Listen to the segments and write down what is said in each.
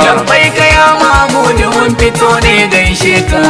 Labbaik ya Mahmud mun fito ne gaishe ka.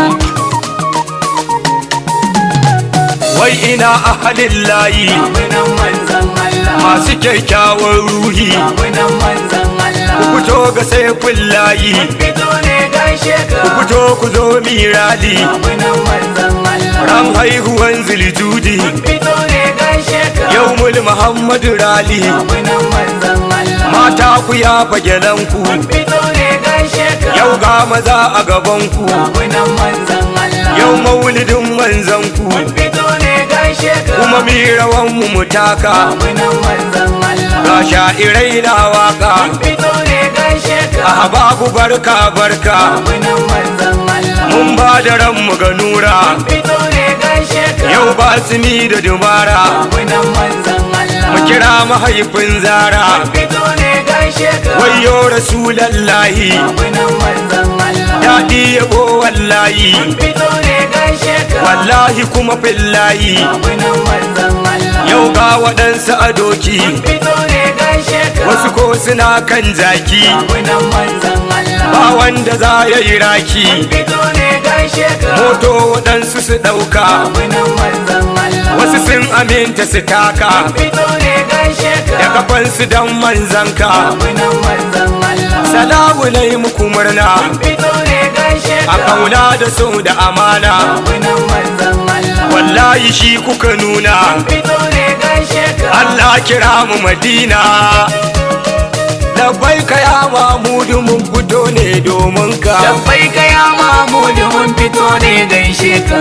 wai ina ahalin layi Abunan manzan Allah, masu kyakkyawan ruhi, abunan manzan Allah. ku fito ga saifin layi, Fito ne gaishe ka. ku fito ku zo mirali, Abunan manzan Allah, ran haihuwan ziljudi, fito ne gaishe ka. yawmul muhammadu rali, Abunan manzan Allah, mata ku ya fagelanku, fito ne gaishe ka. yau ga maza a gabanku, Abunan manzan Allah, yau maulidin manzanku, fito ne gaishe ka. kuma mirawan mu mutaka, Abunan manzan Allah, ga sha'irai na waka, fito ne gaishe ka. ahbabu barka barka, Abunan manzan Allah, mun ba da ranmu ga nura, fito ne gaishe ka. yau ba simi da dubara, Abunan manzan Allah, mu kira mahaifin zara, fito ne gaishe ka. wayo rasulallahi, Abunan manzan Allah, daɗi yabo wallahi, fito ne gaishe ka. wallahi kuma fillahi, Abunan manzan Allah, yau ga waɗansu a doki, fito ne gaishe ka. wasu ko suna kan jaki, Abunan manzan Allah, ba wanda za ya yi raki, fito ne gaishe ka. moto waɗansu su ɗauka, Abunan manzan Allah, wasu sun aminta su taka, fito ne gaishe ka. da kafansu don manzanka, Abunan manzan Allah, salamu na yi muku murna, fito ne gaishe a ka. kauna da so da amana, Abunan manzan Allah, wallahi shi kuka nuna, fito ne gaishe ka. Allah kira mu Madina. Labbaika ya Mahmudu mun fito ne domin ka, Labbaik ya Mahmud mun fito ne gaishe ka.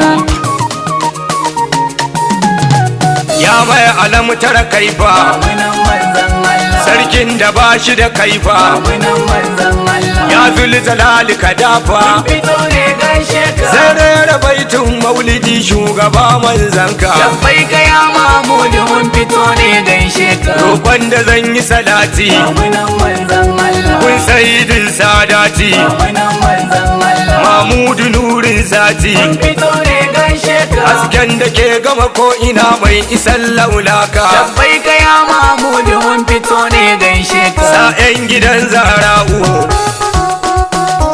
ya mai alamtar kaifa, Abunan manzan Allah, sarkin da ba shi da kaifa, abunan manzan Allah, ya zuljalali ka dafa, fito ne gaishe ka. zai rera baitin maulidi shugaba manzanka, Labbaik ya Mahmud mun fito ne gaishe ka. roƙon da zan yi salati, Abunan manzan Allah, kun sayidin sadati, abunan manzan Allah, Mahmudu nurin zati, fito ne gaishe ka. hasken da ke gama ko ina mai isan laulaka, Labbaik ya Mahmud mun fito ne gaishe ka. sa'yan gidan zara'u,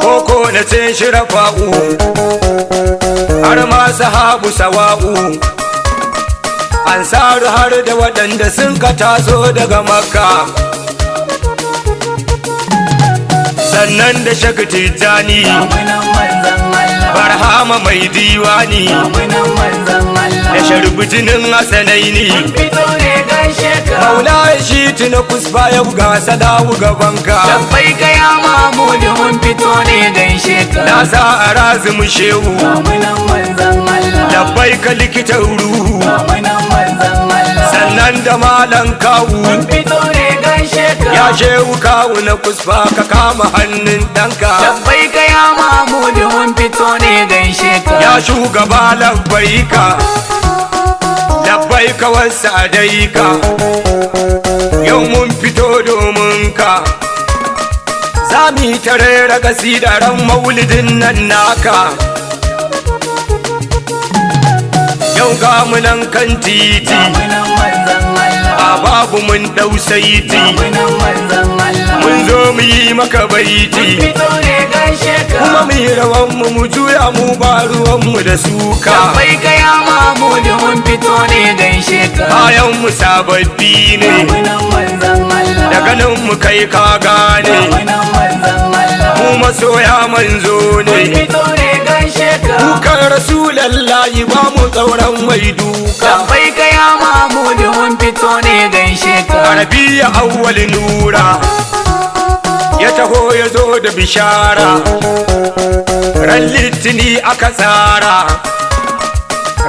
koko na ce shirafa'u, har ma sahabu sawa'u, ansaru har da waɗanda sun ka taso daga makka, sannan da shakti jani, Abunan manzan Allah, barhama mai diwani, abunan manzan Allah, da sharbi jinin hasanaini, fito ne gaishe ka. maula shi tuna kusba yau ga sadawu gabanka, Labbaik ya Mahmud mun fito ne gaishe ka. na sa a razumu shehu, Abunan manzan Allah, labbai ka likitan ruhu, abunan manzan Allah, sannan da malan kawu, fito ne gaishe ka. ya shehu kawu na kusba ka kama hannun ɗanka, Labbaik ya Mahmud mun fito ne gaishe ka. ya shugaba labbai ka, labbai ka wasu adaika, yau mun fito domin ka, za mu yi tare da kasidaran maulidin nan naka, yau ga mu nan kan titi, Abunan manzan Allah, a babu mun ɗau saiti, abunan manzan Allah, mun zo mu yi maka baiti, fito ne gaishe ka. kuma mu yi rawanmu mu juya mu ba ruwanmu da suka, Labbaik ya Mahmud mun fito ne gaishe ka. bayan mu sababbi ne, Abunan manzan Allah, da ganin mu kai ka gane, abunan manzan Allah, mu masoya manzo ne, fito ne gaishe ka. dukan rasulallahi ba mu tsauran mai duka, Labbaik ya Mahmud mun fito ne gaishe ka. arabiya awwal nura, ya taho ya zo da bishara, ran litini aka tsara,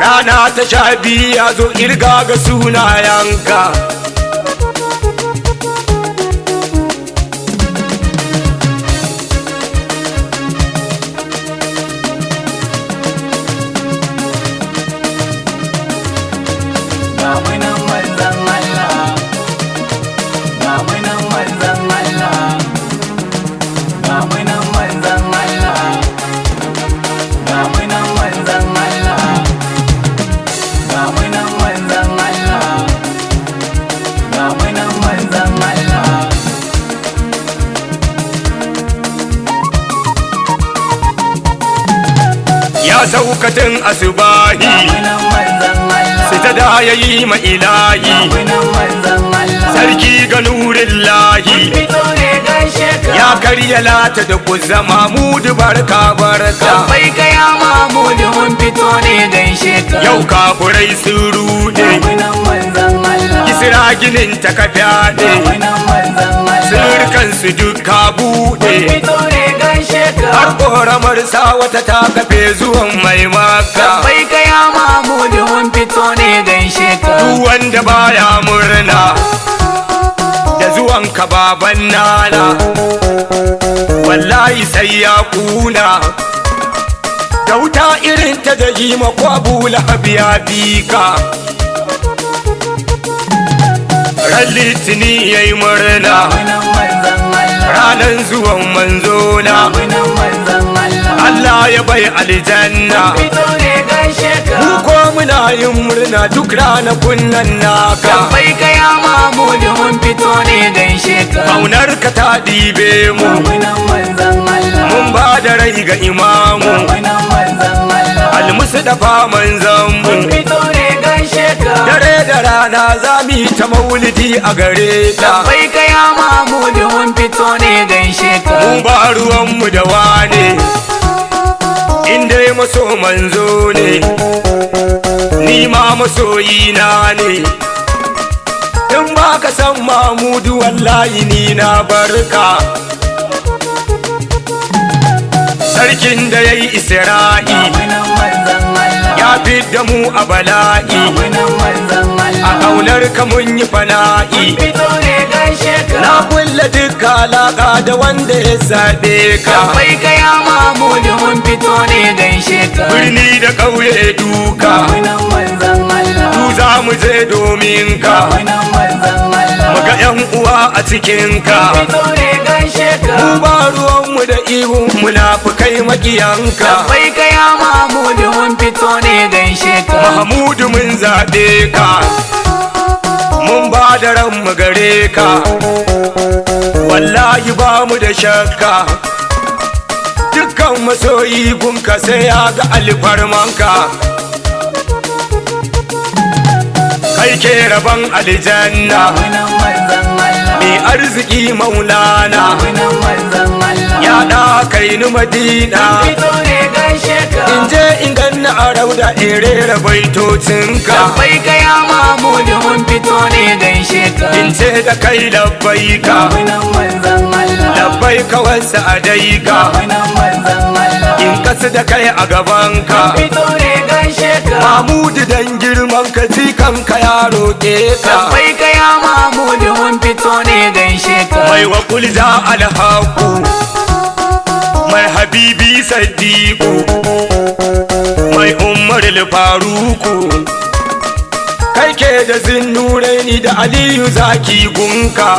rana ta 12 ya zo irga ga sunayenka, Abunan manzan Allah, abunan manzan Allah, abunan manzan Allah, abunan manzan Allah, abunan manzan Allah, saukatin asubahi su ta da yayi ma ilahi sarki ga nurin lahi ya karya lata da kuzza Mahmudu barka barka bai kaya Mahmudu mun fito ne gaishe ka yau kafurai sun rude kisira ginin ta ka fyaɗe sirkan su duka buɗe har ƙoramar sa wata ta kafe zuwan mai maka bai kaya Mahmudu mun fito ne gaishe ka duk wanda baya murna da zuwan ka baban nana wallahi sai ya kuna da wuta irin ta da yi mako Abu Lahab ya bi ka ran litini yayi murna ranar zuwan manzona Allah ya bai aljanna mu ko muna yin murna duk ranakun nan naka bai kaya Mahmudu mun fito ne gaishe ka kaunar ka ta ɗibe mu mun ba da rai ga imamu almusdafa manzan mu dare da rana za mu yi ta maulidi a gare ta bai kaya Mahmudu mun fito ne gaishe ka mu ba ruwanmu da wane inda maso manzo ne ni ma masoyina ne in ba ka san Mahmudu wallahi ni na barka sarkin da ya yi Isra'i ya fidda mu a bala'i a ƙaunar ka mun yi fana'i na kulle duka alaƙa da wanda ya zaɓe ka bai kaya Mahmudu mun fito ne gaishe ka birni da ƙauye duka du za mu je domin ka mu ga 'yan uwa a cikin ka mu ba ruwanmu da ihun munafukai makiyanka bai kaya Mahmudu mun fito ne gaishe ka Mahmudu mun zaɓe ka mun ba da ranmu gare ka wallahi ba mu da shakka dukkan masoyi gunka sai ya ga alfarmanka kai ke rabon aljanna mai arziki maulana ya da kai ni madina in je in ganna a rauda in rera baitocinka bai kaya Mahmudu mun fito ne gaishe ka in ce da kai labbaika labbaika wasa adaika in kasu da kai a gabanka Mahmudu dan girman ka kanka ya roƙe ka bai kaya Mahmudu mun fito ne gaishe ka mai wa kulza alhaku mai habibi sadiku mai umar faruku kai ke da zinnuraini da aliyu zaki gunka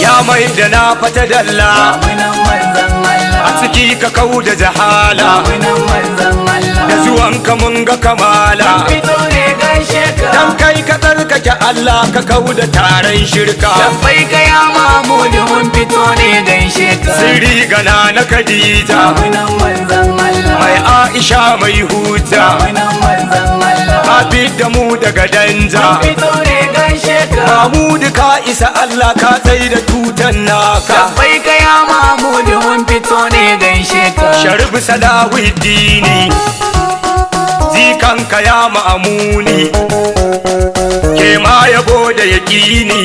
ya mai da na fata dalla a ciki ka kau da jahala da zuwanka mun ga kamala dan kai ka tsarkake Allah ka kau da taron shirka bai kaya Mahmudu mun fito ne gaishe ka sirri gana na Khadija mai Aisha mai huta Habib da mu daga danja Mahmudu ka isa Allah ka tsai da tutan naka bai kaya Mahmudu mun fito ne gaishe ka Sharif Salahuddini zikanka ya ma'amuni ke ma yabo da yaƙini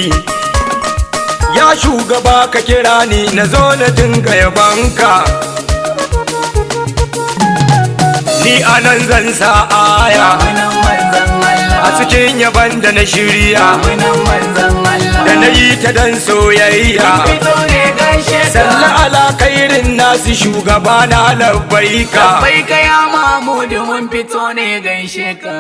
ya shugaba ka kira ni na zo na dinga yabanka ni anan zan sa aya a cikin yaban da na shirya da na yi ta dan soyayya salla ala kairin nasu shugaba na labbaika bai kaya Mahmudu mun fito ne gaishe ka